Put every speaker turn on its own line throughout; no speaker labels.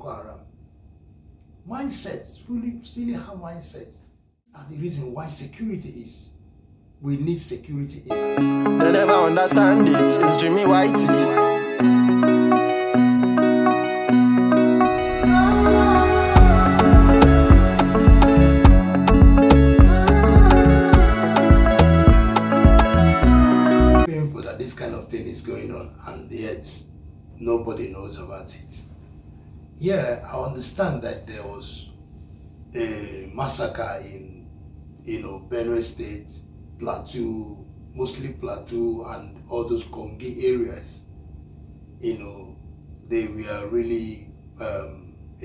Boko Haram. Mindsets, silly how mindsets are the reason why security is. We need security in.
They never understand it. It's Jimmy Whitey.
Painful that this kind of thing is going on and yet nobody knows about it. Yeah, I understand that there was a massacre in, Benue State, Plateau, mostly Plateau and all those Kongi areas. They were really a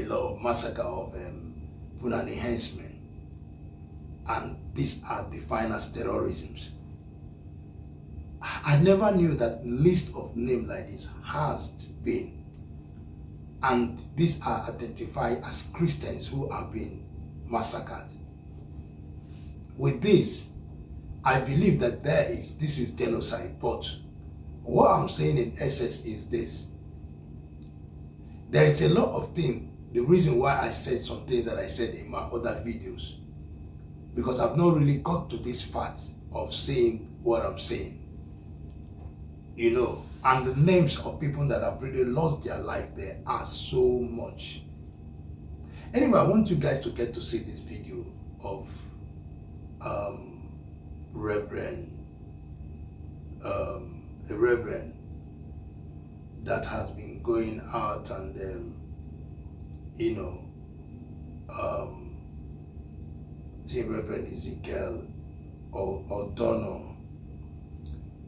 lot of massacre of Fulani henchmen. And these are defined as terrorisms. I never knew that list of names like this has been. And these are identified as Christians who have been massacred. With this, I believe that this is genocide, but what I'm saying in essence is this. There is a lot of things, the reason why I said some things that I said in my other videos, because I've not really got to this part of saying what I'm saying. And the names of people that have really lost their life, there are so much. Anyway, I want you guys to get to see this video of a reverend that has been going out and the Reverend Ezekiel or Dono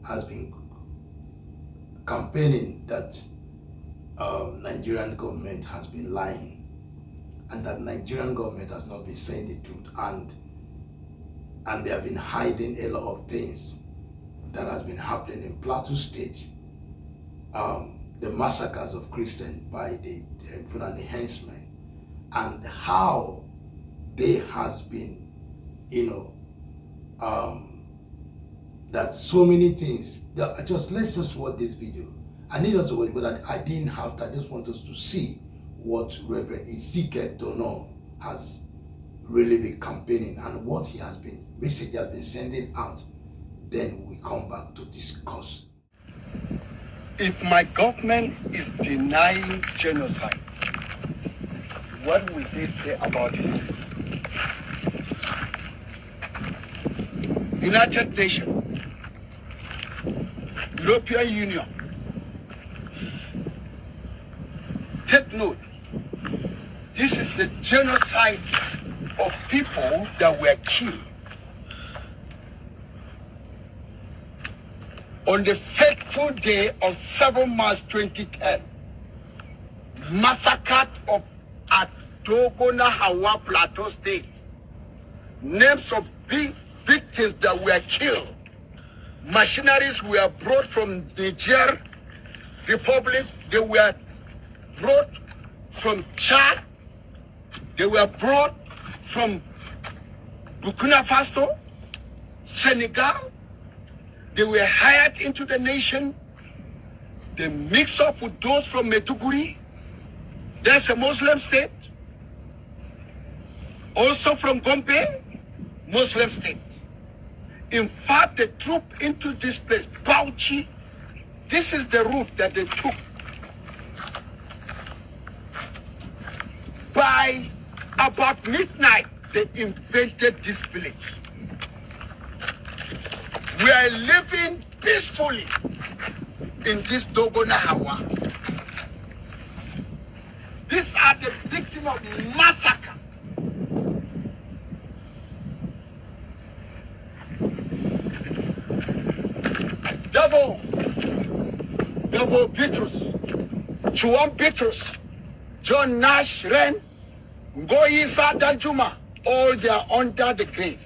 has been campaigning that Nigerian government has been lying and that Nigerian government has not been saying the truth, and they have been hiding a lot of things that has been happening in Plateau State. The massacres of Christians by the Fulani henchmen, and how they has been, that so many things. Let's just watch this video. I need us to watch, but I didn't have to. I just want us to see what Reverend Ezekiel Dono has really been campaigning and what he has been sending out. Then we come back to discuss.
If my government is denying genocide, what will they say about it? United Nations, European Union, take note. This is the genocide of people that were killed on the fateful day of 7 March 2010, massacred at Dogona Hawa, Plateau State. Names of victims that were killed. Machineries were brought from Niger Republic. They were brought from Chad. They were brought from Burkina Faso, Senegal. They were hired into the nation. They mix up with those from Maiduguri. That's a Muslim state. Also from Gombe, Muslim state. In fact, the troop into this place, Bauchi, this is the route that they took. By about midnight, they invaded this village. We are living peacefully in this Dogona Hawa. These are the victims of massacre. Devil Petrus, Chuan Petrus, John Nash Ren, Ngoisa Danjuma, all they are under the grave.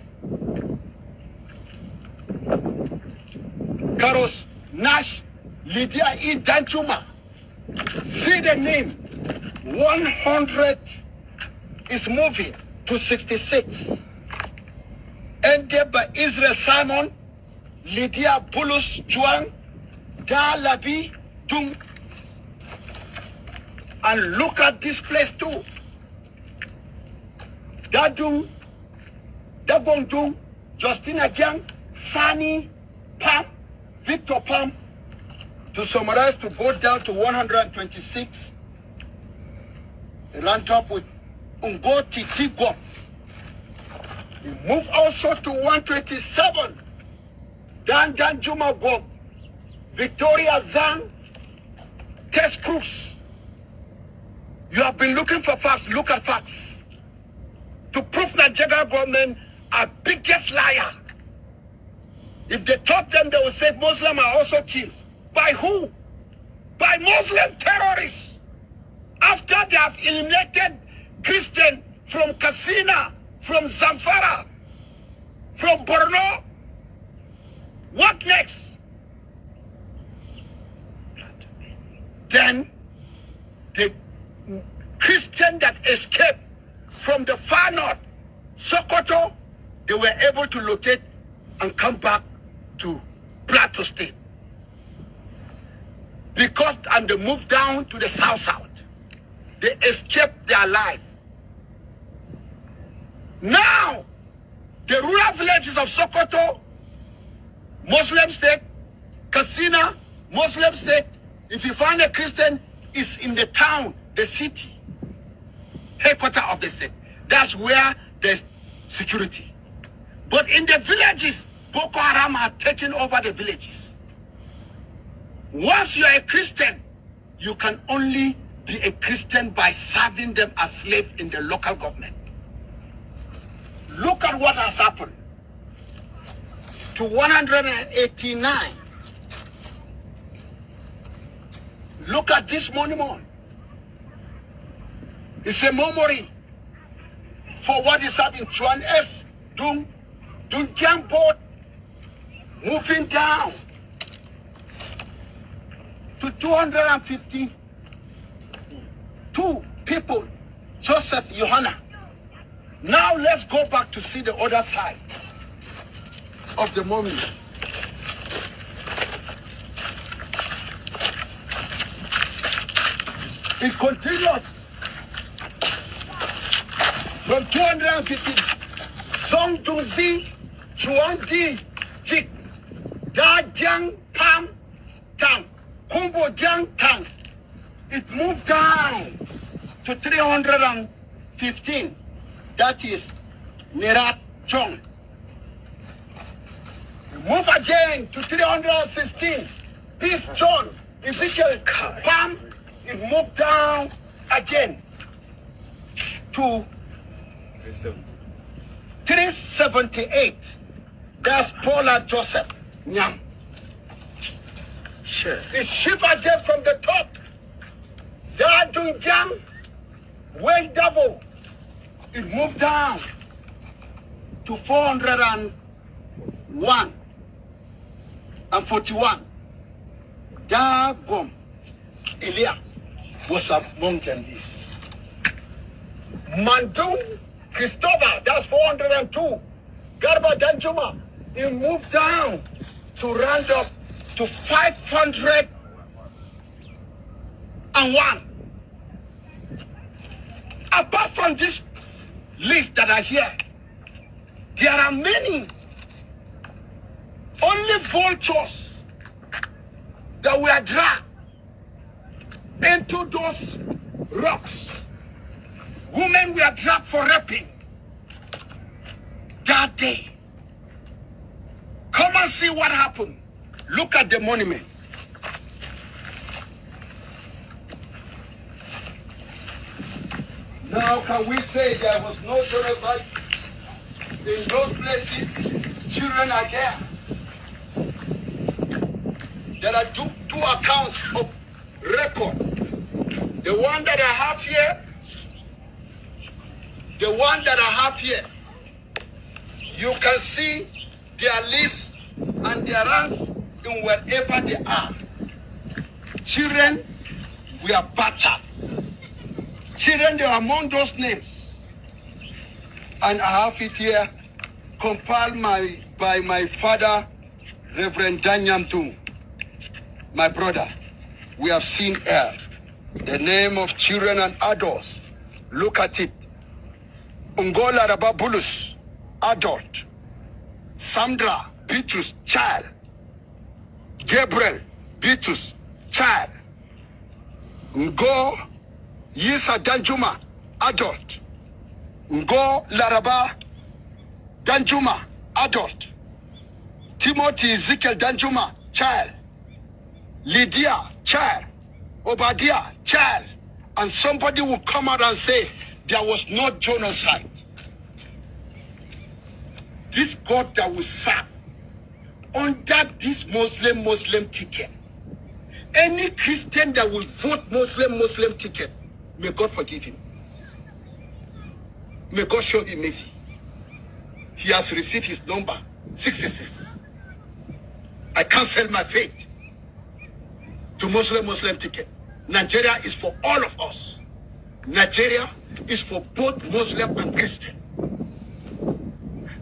Karos Nash, Lydia E. Danjuma. See the name. 100 is moving to 66. Ended by Israel Simon, Lydia Bulus Chuan, Da Labi Tung. And look at this place too. Dadung, Dagongdung, Justina Gang, Sani, Pam, Victor Pam. To summarize, to go down to 126. Run top with Ungo Titigom. We move also to 127. Dan Juma Gom. Victoria Zang. Test Cruz. You have been looking for facts. Look at facts. To prove that Nigeria government are biggest liar. If they taught them, they will say Muslims are also killed. By who? By Muslim terrorists. After they have eliminated Christian from Katsina, from Zamfara, from Borno, what next? Then the Christian that escaped from the far north, Sokoto, they were able to locate and come back to Plateau State. And they moved down to the south. They escaped their life. Now, the rural villages of Sokoto, Muslim state, Katsina, Muslim state, if you find a Christian, is in the town, the city, headquarters of the state. That's where there's security. But in the villages, Boko Haram have taken over the villages. Once you are a Christian, you can only be a Christian by serving them as slaves in the local government. Look at what has happened to 189. Look at this monument. It's a memory for what is happening. Chuan S. Dung Gang boat moving down to 252 people. Joseph Johanna. Now let's go back to see the other side of the monument. It continues from 250. Zongduzi, Chuandi, Jik, Da Jiang Pam Tang, Kumbo Jiang Tang. It moved down to 315. That is Nerat Chong. Move again to 316. Peace John, Ezekiel Pam. It moved down again to 378. That's Paula Joseph Nyam.
Sure.
It shift again from the top. Dadung Jam, Wayne Davo. It moved down to 401 and 41. Dagom Elia was among them this. Mandung Christopher, that's 402. Garba Danjuma, it moved down to round up to 501. Apart from this list that are here, there are many. Only vultures that were dragged into those rocks. Women were dragged for raping that day. Come and see what happened. Look at the monument. Now, can we say there was no genocide in those places? Children are there. There are two accounts of record. The one that I have here, you can see their lists and their ranks in wherever they are. Children were battered. Children, they are among those names. And I have it here, compiled by my father, Reverend Danyam Tung, my brother. We have seen hell. The name of children and adults. Look at it. Ungola Rababulus, adult. Sandra, Beatrice, child. Gabriel, Beatrice, child. Ngo Yisa Danjuma, adult. Ngo Laraba Danjuma, adult. Timothy Ezekiel Danjuma, child. Lydia, child. Obadiah, child. And somebody will come out and say, there was no genocide. This God that will serve under this Muslim ticket, any Christian that will vote Muslim ticket, may God forgive him. May God show him mercy. He has received his number, 66. I cancel my faith to Muslim ticket. Nigeria is for all of us. Nigeria is for both Muslim and Christian.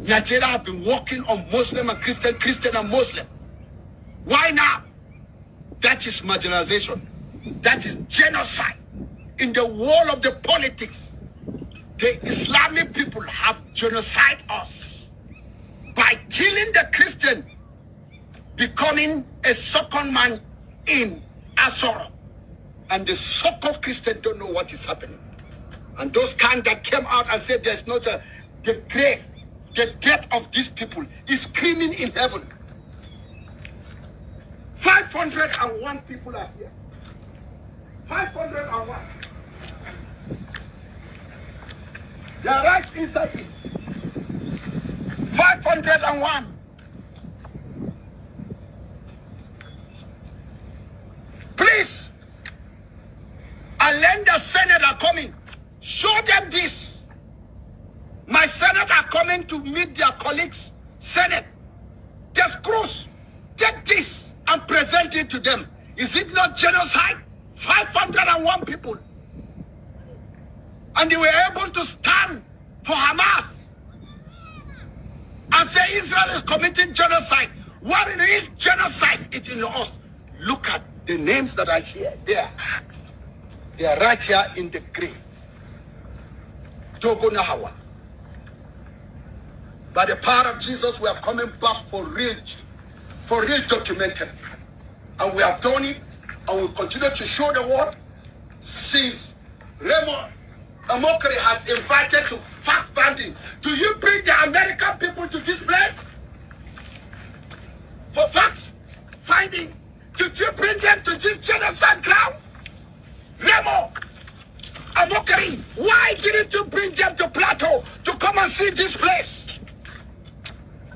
Nigeria have been working on Muslim and Christian, Christian and Muslim. Why now? That is marginalization. That is genocide. In the world of the politics, the Islamic people have genocide us by killing the Christian, becoming a second man in Asoro. And the so-called Christian don't know what is happening. And those kind that came out and said there's not the grave, the death of these people is screaming in heaven. 501 people are here. 501. They are right inside it. 501. Please, and then the Senate are coming. Show them this. My Senate are coming to meet their colleagues. Senate, just cross, take this and present it to them. Is it not genocide? 501 people. And they were able to stand for Hamas and say Israel is committing genocide. What is genocide? It's in us. Look at the names that are here. They are right here in the grave. Togo Nahawa. By the power of Jesus, we are coming back for real documentary. And we have done it, and we continue to show the world. Since Raymond Amokri has invited to fact-finding, do you bring the American people to this place for fact-finding? Did you bring them to this genocide ground? Raymond Amokri, why didn't you bring them to Plateau to come and see this place?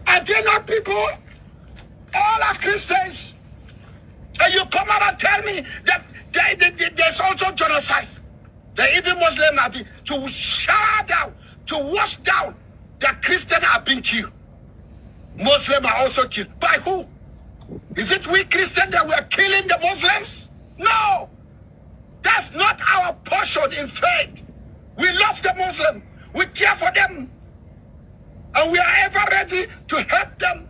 Are they not people? All are Christians. And you come out and tell me that there's also genocide. The even Muslims have been to shower down, to wash down that Christians have been killed. Muslims are also killed. By who? Is it we Christians that were killing the Muslims? No. That's not our portion in faith. We love the Muslims. We care for them. And we are ever ready to help them.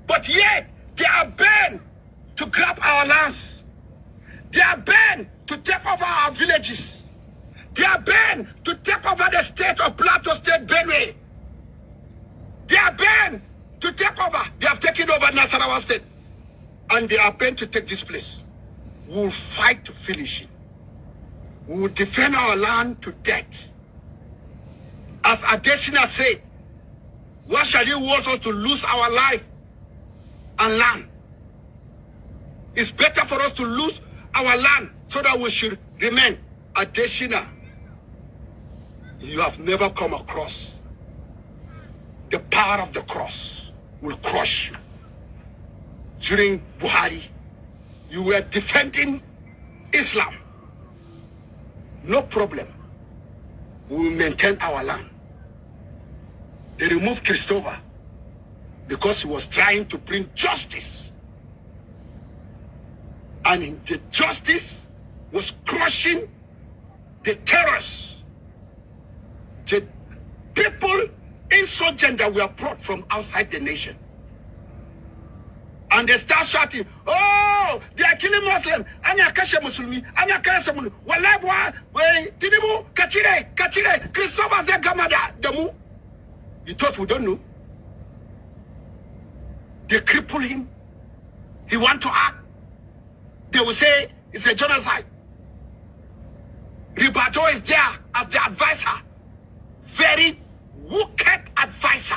But yet, they are bent to grab our lands. They are bent to take over our villages. They are bent to take over the state of Plateau State, Benue. They are bent to take over. They have taken over Nasarawa State. And they are bent to take this place. We will fight to finish it. We will defend our land to death. As Adesina said, what shall you want us to lose our life and land? It's better for us to lose our land so that we should remain. Adesina, you have never come across the power of the cross will crush you. During Buhari, you were defending Islam. No problem. We will maintain our land. They removed Christopher because he was trying to bring justice. And the justice was crushing the terrorists, the people, insurgents that were brought from outside the nation. And they start shouting, oh, they are killing Muslims. Anya kashe Muslimi, Anya kashe Muslimi. Wallahi boy, Tinubu, Kachire, Christopher Zegamada, Demu. You thought we don't know? They cripple him. He want to act. They will say it's a genocide. Ribato is there as the advisor. Very wicked advisor.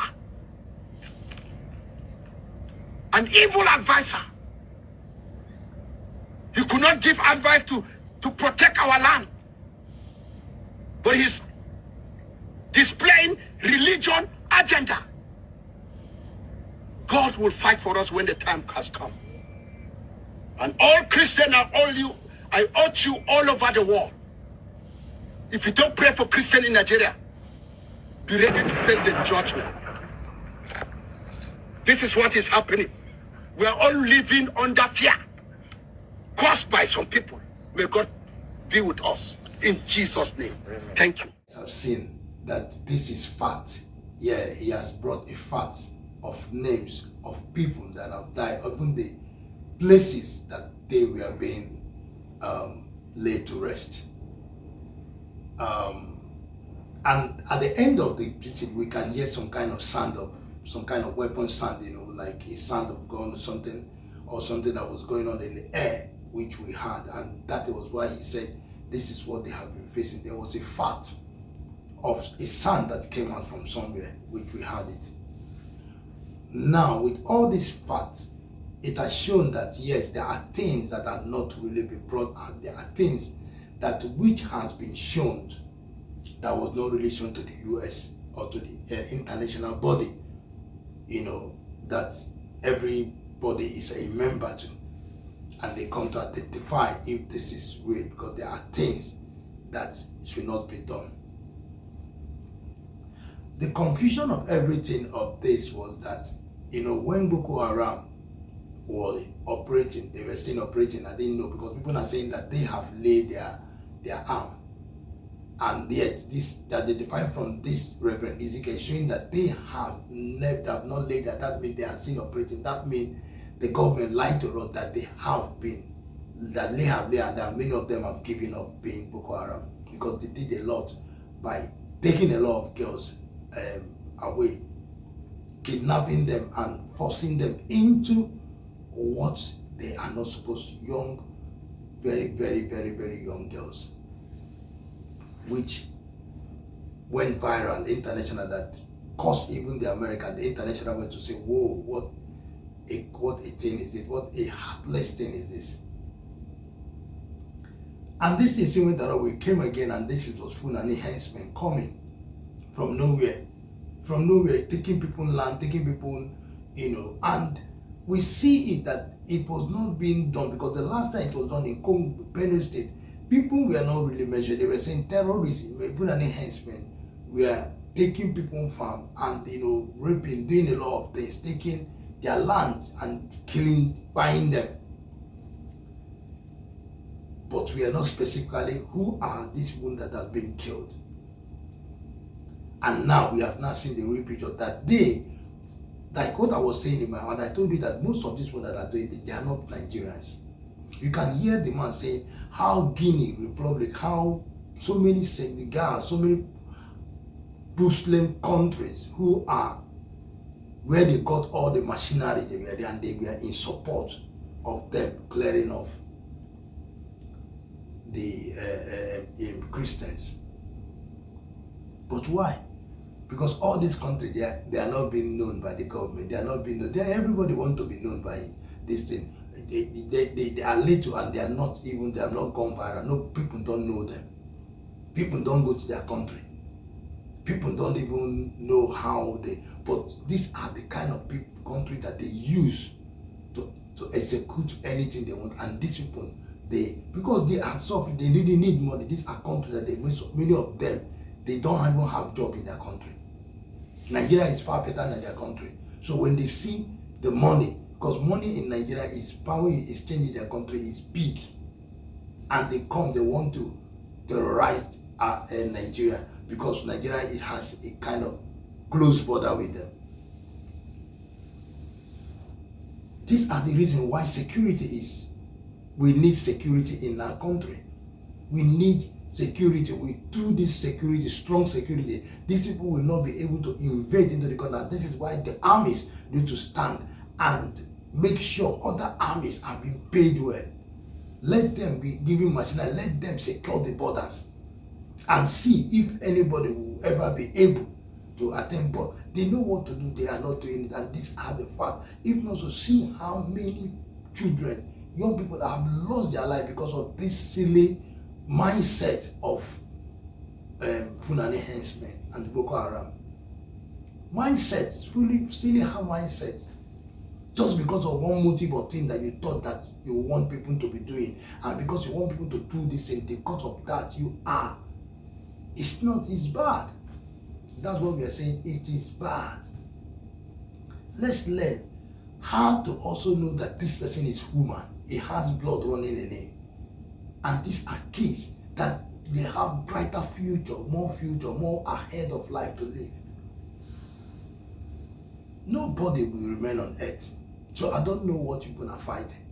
An evil advisor. He could not give advice to protect our land. But he's displaying religion agenda. God will fight for us when the time has come. And all Christians and all you, I urge you all over the world, if you don't pray for Christians in Nigeria, be ready to face the judgment. This is what is happening. We are all living under fear caused by some people. May God be with us in Jesus' name. Thank you.
I've seen that this is fact. Yeah, he has brought a fact of names of people that have died, even the places that they were being laid to rest. And at the end of the visit, we can hear some kind of sound of some kind of weapon sound, you know, like a sound of gun or something that was going on in the air, which we heard, and that was why he said this is what they have been facing. There was a fact of a sound that came out from somewhere, which we heard it. Now, with all these facts, it has shown that yes, there are things that are not really been brought out. There are things that which has been shown that was not really shown to the US or to the international body, you know, that everybody is a member to, and they come to identify if this is real, because there are things that should not be done. The confusion of everything of this was that, you know, when Boko Haram were operating, they were still operating. I didn't know, because people are saying that they have laid their arm, and yet this that they define from this Reverend Ezekiel showing that they have not laid that. That means they are still operating. That means the government lied to us that they have been, that they have laid, and that many of them have given up being Boko Haram, because they did a lot by taking a lot of girls away, kidnapping them and forcing them into what they are not supposed to, young, very, very, very, very young girls, which went viral international, that caused even the American, the international went to say, whoa, what a thing is this, what a heartless thing is this. And this is even that we came again, and this was Fulani henchmen coming from nowhere, taking people land, taking people, you know, and we see it that it was not being done, because the last time it was done in Congo, Benue State, people were not really measured. They were saying terrorism, Fulani henchmen were taking people's farm and, you know, raping, doing a lot of things, taking their land and killing, buying them. But we are not specifically who are these people that have been killed. And now we have not seen the real picture that they, like what I was saying in my mind, I told you that most of these people that are doing it, they are not Nigerians. You can hear the man say how Guinea Republic, how so many Senegal, so many Muslim countries who are where they got all the machinery, they were there, and they were in support of them clearing off the Christians. But why? Because all these countries, they are not being known by the government. They are not being known. Everybody want to be known by this thing. They are little, and they are not gone viral. No, people don't know them. People don't go to their country. People don't even know how they. But these are the kind of country that they use to execute anything they want. And these people, because they are suffering, they really need money. These are countries that many of them, they don't even have job in their country. Nigeria is far better than their country. So when they see the money, because money in Nigeria is power exchange in their country is big, and they want to terrorize Nigeria, because Nigeria has a kind of close border with them. These are the reasons why we need security in our country. We need security. Through this security, strong security, these people will not be able to invade into the country. This is why the armies need to stand and make sure other armies are being paid well. Let them be given machinery. Let them secure the borders and see if anybody will ever be able to attend. But they know what to do. They are not doing it, and these are the facts. If not to see how many children, young people that have lost their life because of this silly mindset of Fulani henchmen and Boko Haram. Mindset, silly mindset. Just because of one motive or thing that you thought that you want people to be doing, and because you want people to do this and because of that it's bad. That's what we are saying. It is bad. Let's learn how to also know that this person is human. He has blood running in him. And these are kids that they have brighter future, more ahead of life to live. Nobody will remain on earth. So I don't know what people are fighting.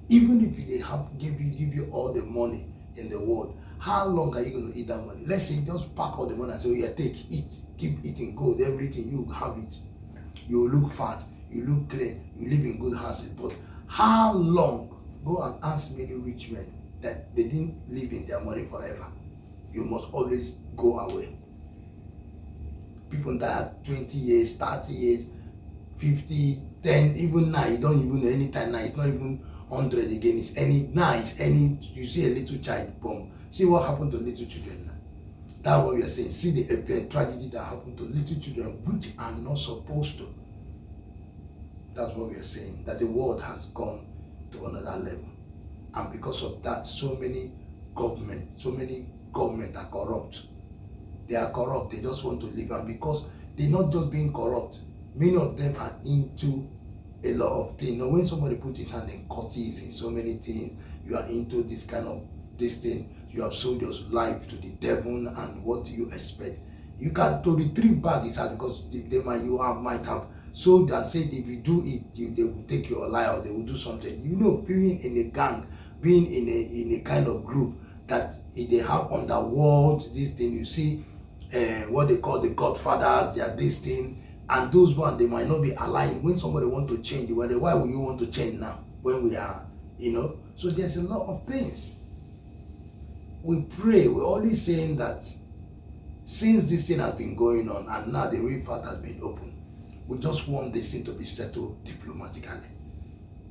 Even if they give you all the money in the world, how long are you going to eat that money? Let's say just pack all the money and say, yeah, take, eat, keep eating gold, everything, you have it. You look fat, you look clean, you live in good houses. But how long? Go and ask many rich men that they didn't live in their money forever. You must always go away. People die at 20 years, 30 years, 50, 10, even now, you don't even know any time now. It's not even 100 again. It's any, you see a little child, boom. See what happened to little children now. That's what we are saying. See the tragedy that happened to little children, which are not supposed to. That's what we are saying. That the world has gone to another level. And because of that, so many government are corrupt. They are corrupt. They just want to live. And because they're not just being corrupt, many of them are into a lot of things. You know, when somebody puts his hand in cultists, in so many things, you are into this kind of this thing. You have sold your life to the devil, and what do you expect? You can to retrieve back his hand because might have sold and said if you do it, they will take your life or they will do something. You know, being in a gang, being in a kind of group that they have underworld, this thing, you see what they call the Godfathers, they are this thing, and those ones, they might not be aligned. When somebody want to change, why will you want to change now when we are, so there's a lot of things. We pray, we're always saying that since this thing has been going on and now the real fact has been opened, we just want this thing to be settled diplomatically.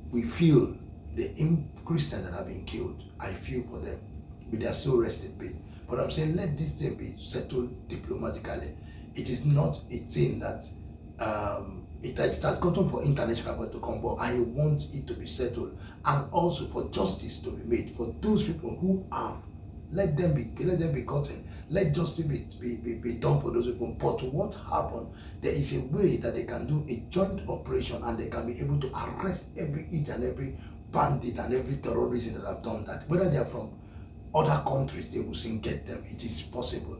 We feel the Christians that have been killed, I feel for them, but they are so rest in peace. But I'm saying let this thing be settled diplomatically. It is not a thing that it has gotten for international court to come, but I want it to be settled, and also for justice to be made for those people who have. Let them be gotten. Let justice be done for those people. But what happened? There is a way that they can do a joint operation, and they can be able to arrest each and every bandit and every terrorist that have done that. Whether they are from other countries, they will soon get them. It is possible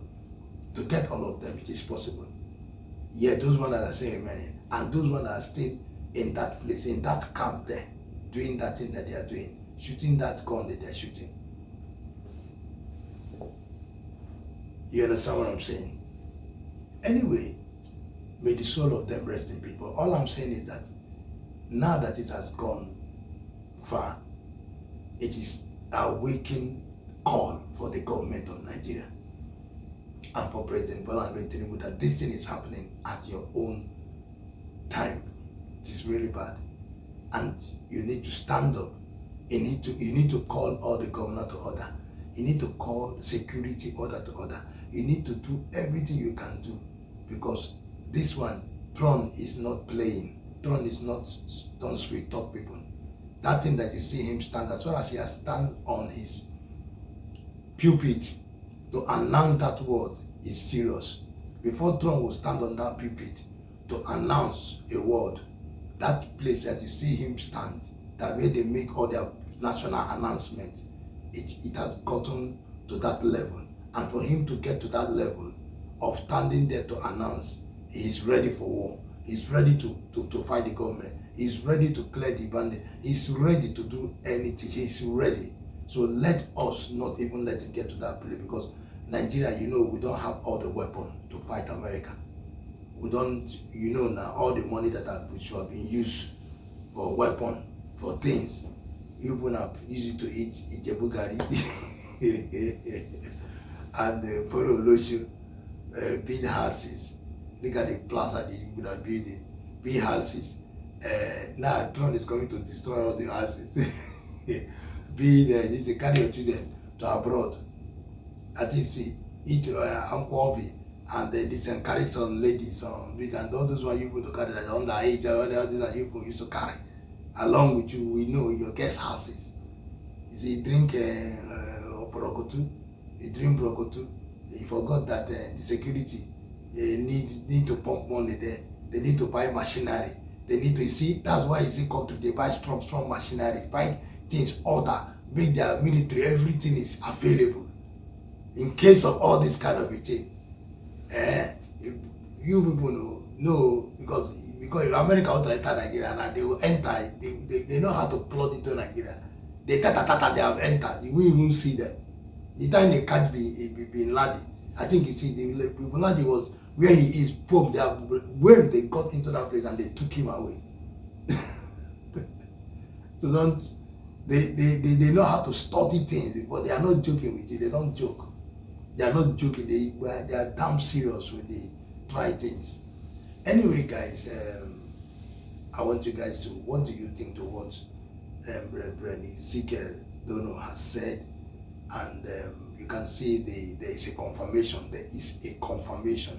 to get all of them. It is possible. Yeah, those ones that are still remaining, and those ones that are still in that place, in that camp there, doing that thing that they are doing, shooting that gun that they are shooting. You understand what I'm saying? Anyway, may the soul of them rest in peace. But all I'm saying is that now that it has gone far, it is a waking call for the government of Nigeria and for President Bola Tinubu that this thing is happening at your own time. It is really bad, and you need to stand up. You need to call all the governor to order. You need to call security order to order. You need to do everything you can do, because this one, Tron is not playing. Tron is not done sweet talk people. That thing that you see him stand, as well as he has stand on his pulpit to announce that word is serious. Before Tron will stand on that pulpit to announce a word, that place that you see him stand, that way they make all their national announcement, it has gotten to that level. And for him to get to that level of standing there to announce, he is ready for war. He's ready to fight the government. He's ready to clear the bandit. He's ready to do anything. He's ready. So let us not even let it get to that place, because Nigeria, you know, we don't have all the weapons to fight America. We don't, you know, now all the money that should have been used for weapon, for things, even have used it to eat Ijebu Gari and follow Olosho, build houses. Look at the plaza they would have built it, big houses. Now Trump is coming to destroy all the houses. This carry your children to abroad. I think see each Uncle Obi and this and carry some ladies, and all those ones you go to carry that underage, all these that you used to carry along with you. We know your guest houses. You see, drink brokotu, you drink brokotu. You forgot that the security need to pump money there. They need to buy machinery. They need to see. That's why you see country they buy strong machinery, buy things, order, make their military. Everything is available in case of all this kind of a thing. You people know because America want to enter Nigeria and they will enter. They know how to plot into Nigeria. They have entered. We even see them. The time they catch Bin Laden, I think you see Bin Laden was where he is. Boom! When they got into that place and they took him away. So don't they know how to study things, because they are not joking with you. They don't joke. They are not joking. They are damn serious when they try things. Anyway, guys, I want you guys to, what do you think to what Brother Ezekiel Dono has said? And you can see there is a confirmation. There is a confirmation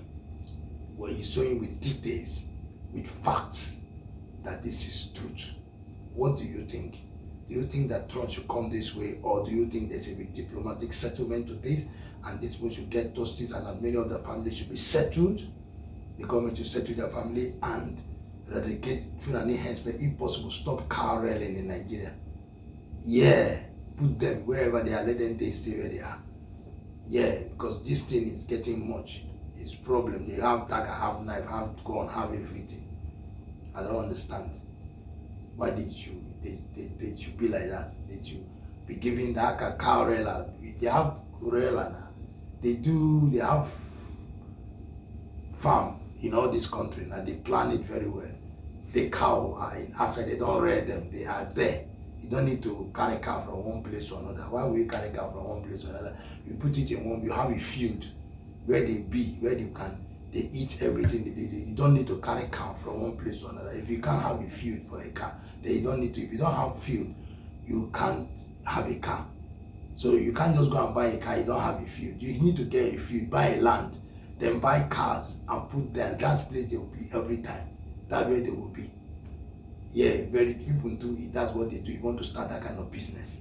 where he's showing with details, with facts, that this is truth. What do you think? Do you think that Trump should come this way, or do you think there's a diplomatic settlement to this, and this one should get justice, and that many of the families should be settled? The government should settle their family and eradicate Fulani henchmen, if possible. Stop car railing in Nigeria. Yeah, put them wherever they are. Let them stay where they are. Yeah, because this thing is getting much. It's problem. They have dagger, have knife, have gun, have everything. I don't understand. Why did you? They should be like that. They should be giving that cow railer. They have railer now. They have farm in all this country now. They plan it very well. The cow are outside. They don't rail them. They are there. You don't need to carry cow from one place to another. Why will you carry cow from one place to another? You put it in one. You have a field where they be, where you can. They eat everything. You don't need to carry cow from one place to another. If you can't have a field for a cow, then you don't need to. If you don't have field, you can't have a cow. So you can't just go and buy a car. You don't have a field. You need to get a field, buy a land, then buy cars and put them. That's place they will be every time. That's where they will be. Yeah, very people do it. That's what they do. You want to start that kind of business.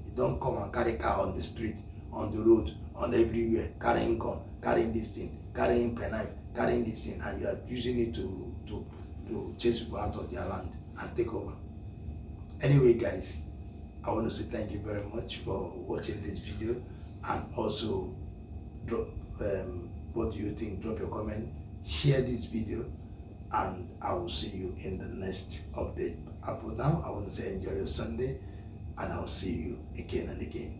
You don't come and carry car on the street, on the road, on everywhere, carrying gun, carrying this thing, carrying penknife, carrying this thing, and you are using it to chase people out of their land and take over. Anyway, guys, I want to say thank you very much for watching this video, and also drop what do you think? Drop your comment, share this video, and I will see you in the next update. For now, I want to say enjoy your Sunday, and I'll see you again and again.